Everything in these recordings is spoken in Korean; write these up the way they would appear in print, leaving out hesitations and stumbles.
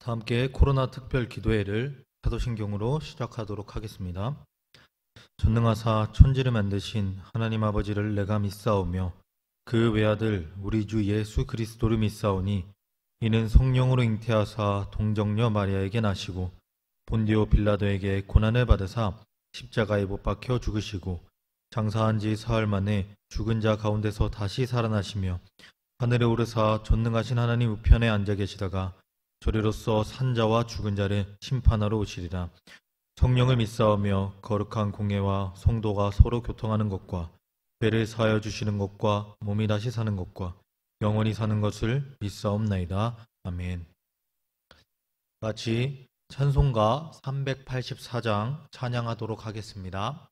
다 함께 코로나 특별 기도회를 사도신경으로 시작하도록 하겠습니다. 전능하사 천지를 만드신 하나님 아버지를 내가 믿사오며 그 외아들 우리 주 예수 그리스도를 믿사오니 이는 성령으로 잉태하사 동정녀 마리아에게 나시고 본디오 빌라도에게 고난을 받으사 십자가에 못 박혀 죽으시고 장사한 지 사흘 만에 죽은 자 가운데서 다시 살아나시며 하늘에 오르사 전능하신 하나님 우편에 앉아 계시다가 저리로서 산자와 죽은 자를 심판하러 오시리라. 성령을 믿사오며 거룩한 공예와 성도가 서로 교통하는 것과 죄를 사하여 주시는 것과 몸이 다시 사는 것과 영원히 사는 것을 믿사옵나이다. 아멘. 같이 찬송가 384장 찬양하도록 하겠습니다.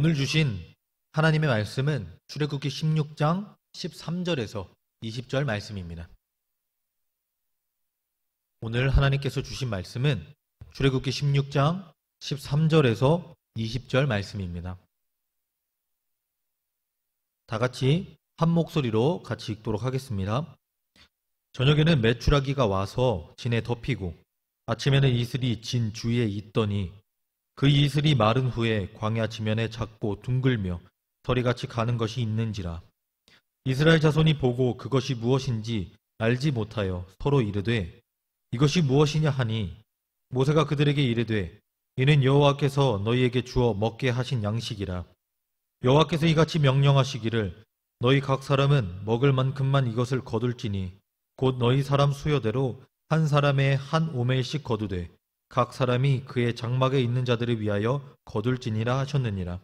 오늘 주신 하나님의 말씀은 출애굽기 16장 13절에서 20절 말씀입니다. 오늘 하나님께서 주신 말씀은 출애굽기 16장 13절에서 20절 말씀입니다. 다 같이 한 목소리로 같이 읽도록 하겠습니다. 저녁에는 메추라기가 와서 진에 덮이고 아침에는 이슬이 진 주위에 있더니 그 이슬이 마른 후에 광야 지면에 작고 둥글며 서리같이 가는 것이 있는지라. 이스라엘 자손이 보고 그것이 무엇인지 알지 못하여 서로 이르되 이것이 무엇이냐 하니 모세가 그들에게 이르되 이는 여호와께서 너희에게 주어 먹게 하신 양식이라. 여호와께서 이같이 명령하시기를 너희 각 사람은 먹을 만큼만 이것을 거둘지니 곧 너희 사람 수여대로 한 사람에 한 오멜씩 거두되 각 사람이 그의 장막에 있는 자들을 위하여 거둘지니라 하셨느니라.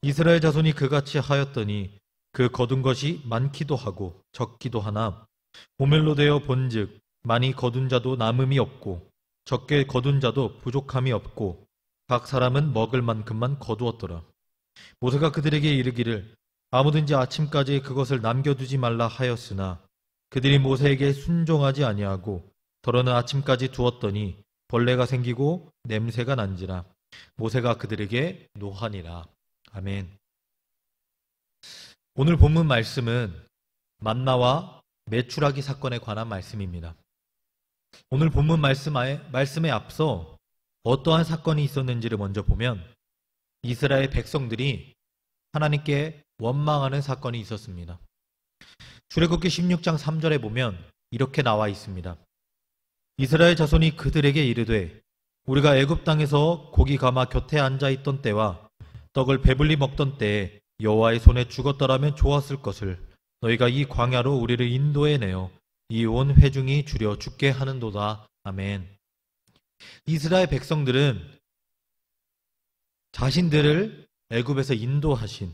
이스라엘 자손이 그같이 하였더니 그 거둔 것이 많기도 하고 적기도 하나 모멸로 되어 본즉 많이 거둔 자도 남음이 없고 적게 거둔 자도 부족함이 없고 각 사람은 먹을 만큼만 거두었더라. 모세가 그들에게 이르기를 아무든지 아침까지 그것을 남겨두지 말라 하였으나 그들이 모세에게 순종하지 아니하고 더러는 아침까지 두었더니 벌레가 생기고 냄새가 난지라. 모세가 그들에게 노하니라. 아멘. 오늘 본문 말씀은 만나와 메추라기 사건에 관한 말씀입니다. 오늘 본문 말씀에 앞서 어떠한 사건이 있었는지를 먼저 보면 이스라엘 백성들이 하나님께 원망하는 사건이 있었습니다. 출애굽기 16장 3절에 보면 이렇게 나와 있습니다. 이스라엘 자손이 그들에게 이르되 우리가 애굽 땅에서 고기 가마 곁에 앉아 있던 때와 떡을 배불리 먹던 때에 여호와의 손에 죽었더라면 좋았을 것을 너희가 이 광야로 우리를 인도해 내어 이 온 회중이 주려 죽게 하는도다. 아멘. 이스라엘 백성들은 자신들을 애굽에서 인도하신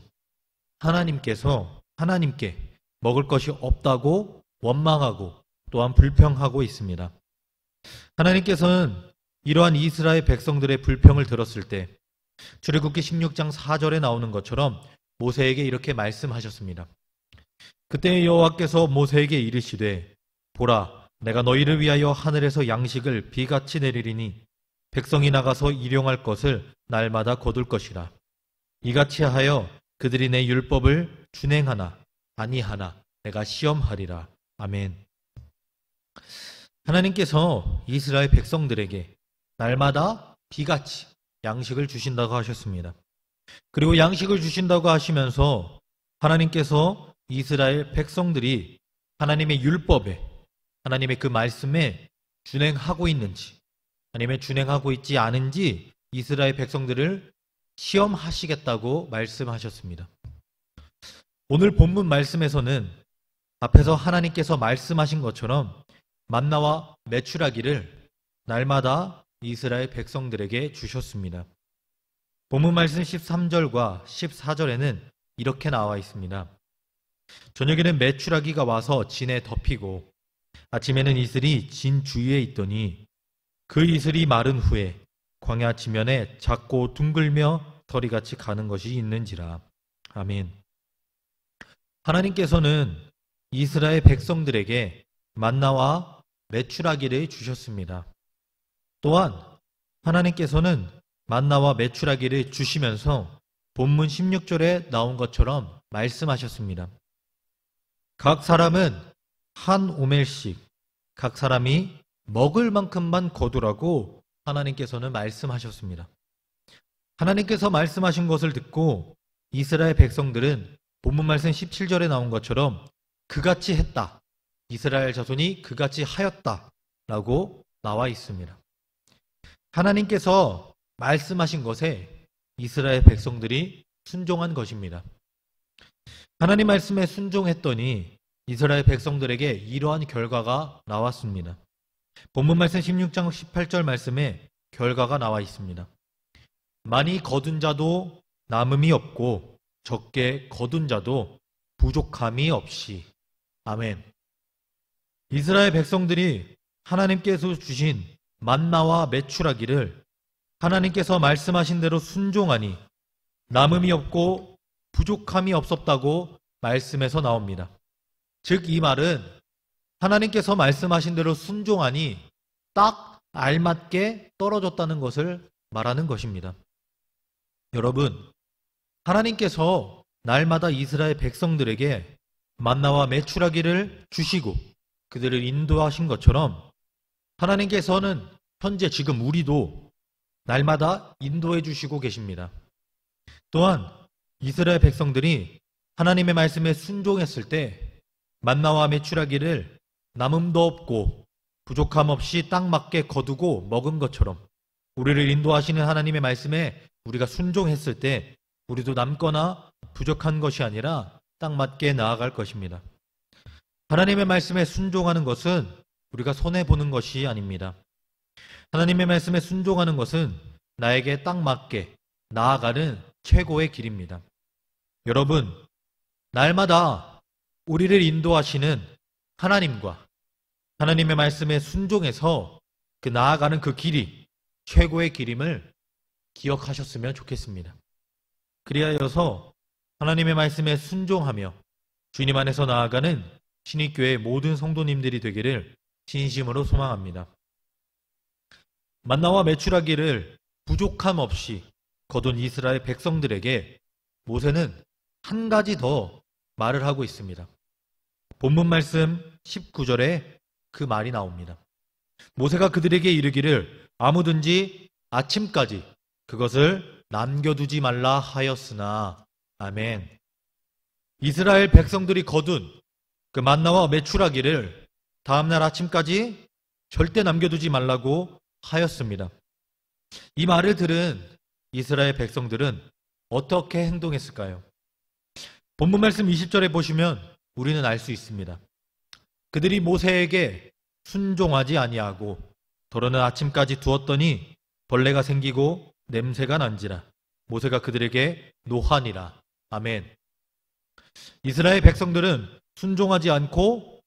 하나님께 먹을 것이 없다고 원망하고 또한 불평하고 있습니다. 하나님께서는 이러한 이스라엘 백성들의 불평을 들었을 때 출애굽기 16장 4절에 나오는 것처럼 모세에게 이렇게 말씀하셨습니다. 그때 여호와께서 모세에게 이르시되 보라 내가 너희를 위하여 하늘에서 양식을 비같이 내리리니 백성이 나가서 일용할 것을 날마다 거둘 것이라. 이같이 하여 그들이 내 율법을 준행하나 아니하나 내가 시험하리라. 아멘. 하나님께서 이스라엘 백성들에게 날마다 비같이 양식을 주신다고 하셨습니다. 그리고 양식을 주신다고 하시면서 하나님께서 이스라엘 백성들이 하나님의 율법에 하나님의 그 말씀에 준행하고 있는지 아니면 준행하고 있지 않은지 이스라엘 백성들을 시험하시겠다고 말씀하셨습니다. 오늘 본문 말씀에서는 앞에서 하나님께서 말씀하신 것처럼 만나와 메추라기를 날마다 이스라엘 백성들에게 주셨습니다. 본문 말씀 13절과 14절에는 이렇게 나와 있습니다. 저녁에는 메추라기가 와서 진에 덮이고 아침에는 이슬이 진 주위에 있더니 그 이슬이 마른 후에 광야 지면에 작고 둥글며 털이같이 가는 것이 있는지라. 아멘. 하나님께서는 이스라엘 백성들에게 만나와 메추라기를 주셨습니다. 또한 하나님께서는 만나와 메추라기를 주시면서 본문 16절에 나온 것처럼 말씀하셨습니다. 각 사람은 한 오멜씩 각 사람이 먹을 만큼만 거두라고 하나님께서는 말씀하셨습니다. 하나님께서 말씀하신 것을 듣고 이스라엘 백성들은 본문 말씀 17절에 나온 것처럼 그같이 했다. 이스라엘 자손이 그같이 하였다. 라고 나와 있습니다. 하나님께서 말씀하신 것에 이스라엘 백성들이 순종한 것입니다. 하나님 말씀에 순종했더니 이스라엘 백성들에게 이러한 결과가 나왔습니다. 본문 말씀 16장 18절 말씀에 결과가 나와 있습니다. 많이 거둔 자도 남음이 없고 적게 거둔 자도 부족함이 없이. 아멘. 이스라엘 백성들이 하나님께서 주신 만나와 메추라기를 하나님께서 말씀하신 대로 순종하니 남음이 없고 부족함이 없었다고 말씀에서 나옵니다. 즉 이 말은 하나님께서 말씀하신 대로 순종하니 딱 알맞게 떨어졌다는 것을 말하는 것입니다. 여러분, 하나님께서 날마다 이스라엘 백성들에게 만나와 메추라기를 주시고 그들을 인도하신 것처럼 하나님께서는 현재 지금 우리도 날마다 인도해 주시고 계십니다. 또한 이스라엘 백성들이 하나님의 말씀에 순종했을 때 만나와 메추라기를 남음도 없고 부족함 없이 딱 맞게 거두고 먹은 것처럼 우리를 인도하시는 하나님의 말씀에 우리가 순종했을 때 우리도 남거나 부족한 것이 아니라 딱 맞게 나아갈 것입니다. 하나님의 말씀에 순종하는 것은 우리가 손해보는 것이 아닙니다. 하나님의 말씀에 순종하는 것은 나에게 딱 맞게 나아가는 최고의 길입니다. 여러분, 날마다 우리를 인도하시는 하나님과 하나님의 말씀에 순종해서 나아가는 그 길이 최고의 길임을 기억하셨으면 좋겠습니다. 그리하여서 하나님의 말씀에 순종하며 주님 안에서 나아가는 신익교회 모든 성도님들이 되기를 진심으로 소망합니다. 만나와 메추라기를 부족함 없이 거둔 이스라엘 백성들에게 모세는 한 가지 더 말을 하고 있습니다. 본문 말씀 19절에 그 말이 나옵니다. 모세가 그들에게 이르기를 아무든지 아침까지 그것을 남겨두지 말라 하였으나. 아멘. 이스라엘 백성들이 거둔 그 만나와 메추라기를 다음날 아침까지 절대 남겨두지 말라고 하였습니다. 이 말을 들은 이스라엘 백성들은 어떻게 행동했을까요? 본문 말씀 20절에 보시면 우리는 알 수 있습니다. 그들이 모세에게 순종하지 아니하고 더러는 아침까지 두었더니 벌레가 생기고 냄새가 난지라 모세가 그들에게 노하니라. 아멘. 이스라엘 백성들은 순종하지 않고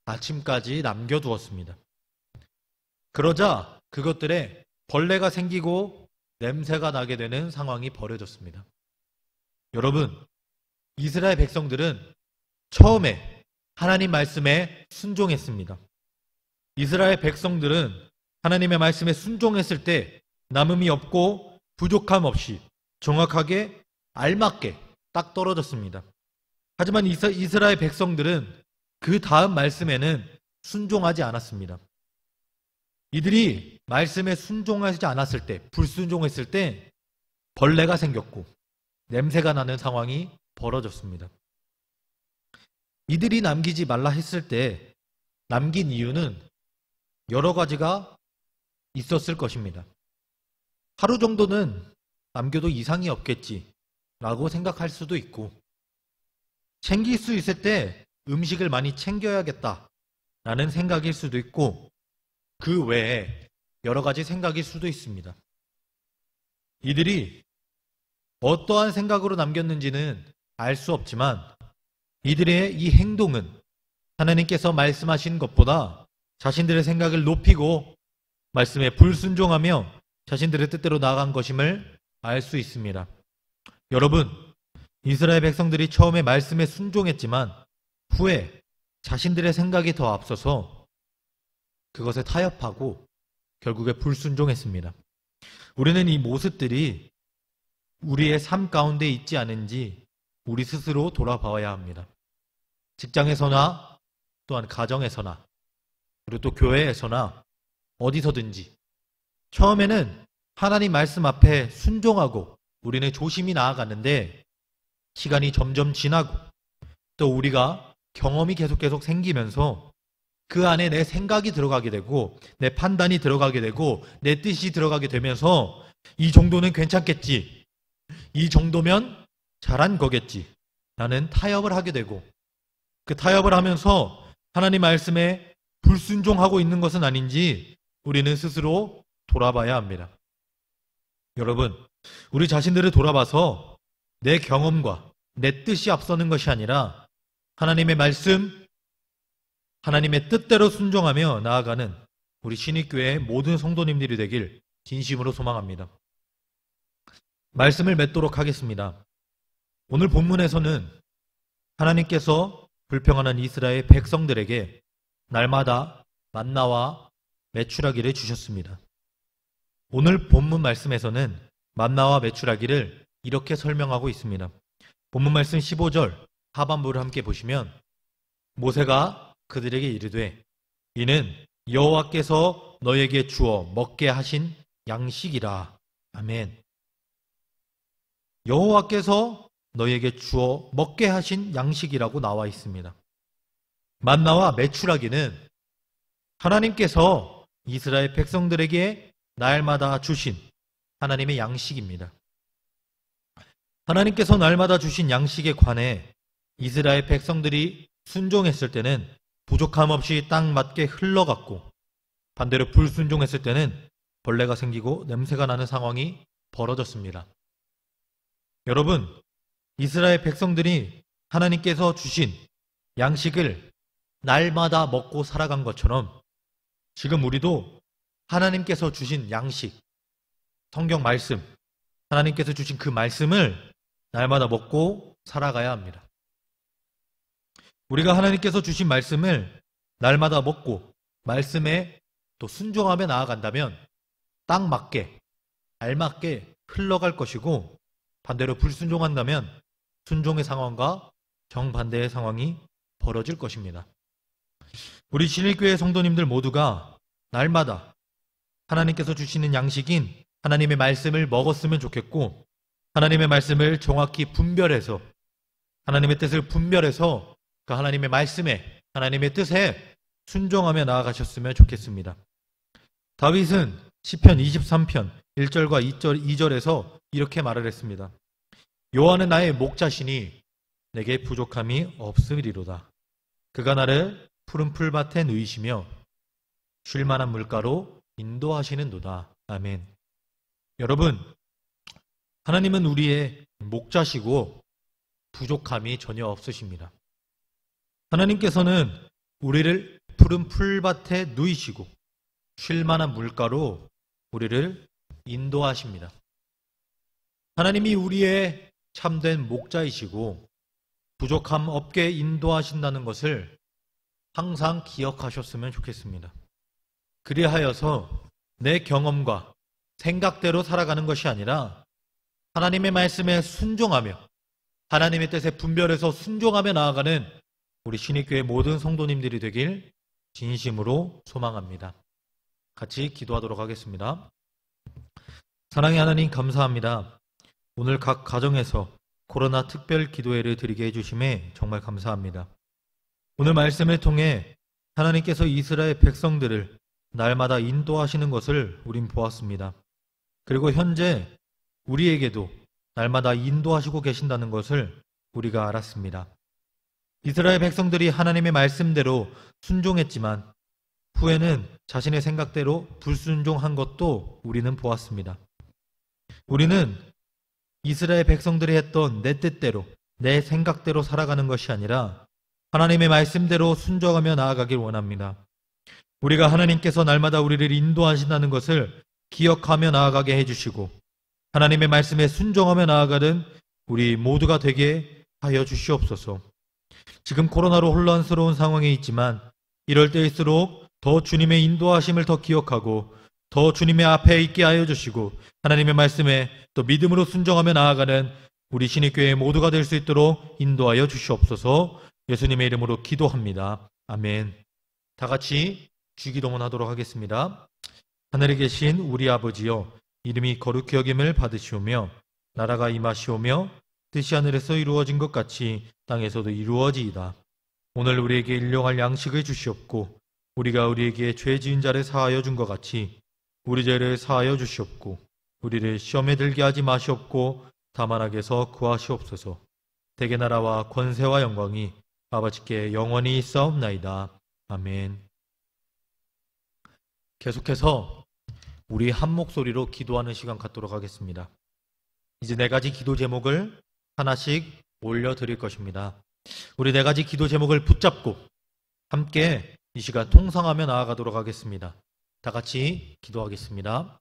아침까지 남겨두었습니다. 그러자 그것들에 벌레가 생기고 냄새가 나게 되는 상황이 벌어졌습니다. 여러분, 이스라엘 백성들은 처음에 하나님 말씀에 순종했습니다. 이스라엘 백성들은 하나님의 말씀에 순종했을 때 남음이 없고 부족함 없이 정확하게 알맞게 딱 떨어졌습니다. 하지만 이스라엘 백성들은 그 다음 말씀에는 순종하지 않았습니다. 이들이 말씀에 순종하지 않았을 때, 불순종했을 때 벌레가 생겼고 냄새가 나는 상황이 벌어졌습니다. 이들이 남기지 말라 했을 때 남긴 이유는 여러 가지가 있었을 것입니다. 하루 정도는 남겨도 이상이 없겠지라고 생각할 수도 있고, 챙길 수 있을 때 음식을 많이 챙겨야겠다라는 생각일 수도 있고, 그 외에 여러 가지 생각일 수도 있습니다. 이들이 어떠한 생각으로 남겼는지는 알 수 없지만 이들의 이 행동은 하나님께서 말씀하신 것보다 자신들의 생각을 높이고 말씀에 불순종하며 자신들의 뜻대로 나아간 것임을 알 수 있습니다. 여러분, 이스라엘 백성들이 처음에 말씀에 순종했지만 후에 자신들의 생각이 더 앞서서 그것에 타협하고 결국에 불순종했습니다. 우리는 이 모습들이 우리의 삶 가운데 있지 않은지 우리 스스로 돌아봐야 합니다. 직장에서나 또한 가정에서나 그리고 또 교회에서나 어디서든지 처음에는 하나님 말씀 앞에 순종하고 우리는 조심히 나아갔는데 시간이 점점 지나고 또 우리가 경험이 계속 생기면서 그 안에 내 생각이 들어가게 되고 내 판단이 들어가게 되고 내 뜻이 들어가게 되면서 이 정도는 괜찮겠지, 이 정도면 잘한 거겠지 라는 타협을 하게 되고, 그 타협을 하면서 하나님 말씀에 불순종하고 있는 것은 아닌지 우리는 스스로 돌아봐야 합니다. 여러분, 우리 자신들을 돌아봐서 내 경험과 내 뜻이 앞서는 것이 아니라 하나님의 말씀, 하나님의 뜻대로 순종하며 나아가는 우리 신익교회의 모든 성도님들이 되길 진심으로 소망합니다. 말씀을 맺도록 하겠습니다. 오늘 본문에서는 하나님께서 불평하는 이스라엘 백성들에게 날마다 만나와 메추라기를 주셨습니다. 오늘 본문 말씀에서는 만나와 메추라기를 이렇게 설명하고 있습니다. 본문 말씀 15절 하반부를 함께 보시면 모세가 그들에게 이르되 이는 여호와께서 너에게 주어 먹게 하신 양식이라. 아멘. 여호와께서 너에게 주어 먹게 하신 양식이라고 나와 있습니다. 만나와 메추라기는 하나님께서 이스라엘 백성들에게 날마다 주신 하나님의 양식입니다. 하나님께서 날마다 주신 양식에 관해 이스라엘 백성들이 순종했을 때는 부족함 없이 딱 맞게 흘러갔고 반대로 불순종했을 때는 벌레가 생기고 냄새가 나는 상황이 벌어졌습니다. 여러분, 이스라엘 백성들이 하나님께서 주신 양식을 날마다 먹고 살아간 것처럼 지금 우리도 하나님께서 주신 양식, 성경 말씀, 하나님께서 주신 그 말씀을 날마다 먹고 살아가야 합니다. 우리가 하나님께서 주신 말씀을 날마다 먹고 말씀에 또 순종하며 나아간다면 딱 맞게, 알맞게 흘러갈 것이고, 반대로 불순종한다면 순종의 상황과 정반대의 상황이 벌어질 것입니다. 우리 신일교회 성도님들 모두가 날마다 하나님께서 주시는 양식인 하나님의 말씀을 먹었으면 좋겠고, 하나님의 말씀을 정확히 분별해서, 하나님의 뜻을 분별해서 그 하나님의 말씀에, 하나님의 뜻에 순종하며 나아가셨으면 좋겠습니다. 다윗은 시편 23편 1절과 2절에서 이렇게 말을 했습니다. 여호와는 나의 목자시니 내게 부족함이 없으리로다. 그가 나를 푸른 풀밭에 누이시며 쉴 만한 물가로 인도하시는도다. 아멘. 여러분, 하나님은 우리의 목자시고 부족함이 전혀 없으십니다. 하나님께서는 우리를 푸른 풀밭에 누이시고 쉴 만한 물가로 우리를 인도하십니다. 하나님이 우리의 참된 목자이시고 부족함 없게 인도하신다는 것을 항상 기억하셨으면 좋겠습니다. 그리하여서 내 경험과 생각대로 살아가는 것이 아니라 하나님의 말씀에 순종하며 하나님의 뜻에 분별해서 순종하며 나아가는 우리 신익교회 모든 성도님들이 되길 진심으로 소망합니다. 같이 기도하도록 하겠습니다. 사랑의 하나님, 감사합니다. 오늘 각 가정에서 코로나 특별 기도회를 드리게 해주심에 정말 감사합니다. 오늘 말씀을 통해 하나님께서 이스라엘 백성들을 날마다 인도하시는 것을 우린 보았습니다. 그리고 현재 우리에게도 날마다 인도하시고 계신다는 것을 우리가 알았습니다. 이스라엘 백성들이 하나님의 말씀대로 순종했지만 후에는 자신의 생각대로 불순종한 것도 우리는 보았습니다. 우리는 이스라엘 백성들이 했던 내 뜻대로, 내 생각대로 살아가는 것이 아니라 하나님의 말씀대로 순종하며 나아가길 원합니다. 우리가 하나님께서 날마다 우리를 인도하신다는 것을 기억하며 나아가게 해주시고 하나님의 말씀에 순종하며 나아가는 우리 모두가 되게 하여 주시옵소서. 지금 코로나로 혼란스러운 상황에 있지만 이럴 때일수록 더 주님의 인도하심을 더 기억하고 더 주님의 앞에 있게 하여 주시고 하나님의 말씀에 또 믿음으로 순종하며 나아가는 우리 신익교회 모두가 될 수 있도록 인도하여 주시옵소서. 예수님의 이름으로 기도합니다. 아멘. 다 같이 주기도문 하도록 하겠습니다. 하늘에 계신 우리 아버지여, 이름이 거룩히 여김을 받으시오며 나라가 임하시오며 뜻이 하늘에서 이루어진 것 같이 땅에서도 이루어지이다. 오늘 우리에게 일용할 양식을 주시옵고 우리가 우리에게 죄 지은 자를 사하여 준 것 같이 우리 죄를 사하여 주시옵고 우리를 시험에 들게 하지 마시옵고 다만 악에서 구하시옵소서. 대개 나라와 권세와 영광이 아버지께 영원히 있사옵나이다. 아멘. 계속해서 우리 한 목소리로 기도하는 시간 갖도록 하겠습니다. 이제 4가지 기도 제목을 하나씩 올려드릴 것입니다. 우리 4가지 기도 제목을 붙잡고 함께 이 시간 통성하며 나아가도록 하겠습니다. 다 같이 기도하겠습니다.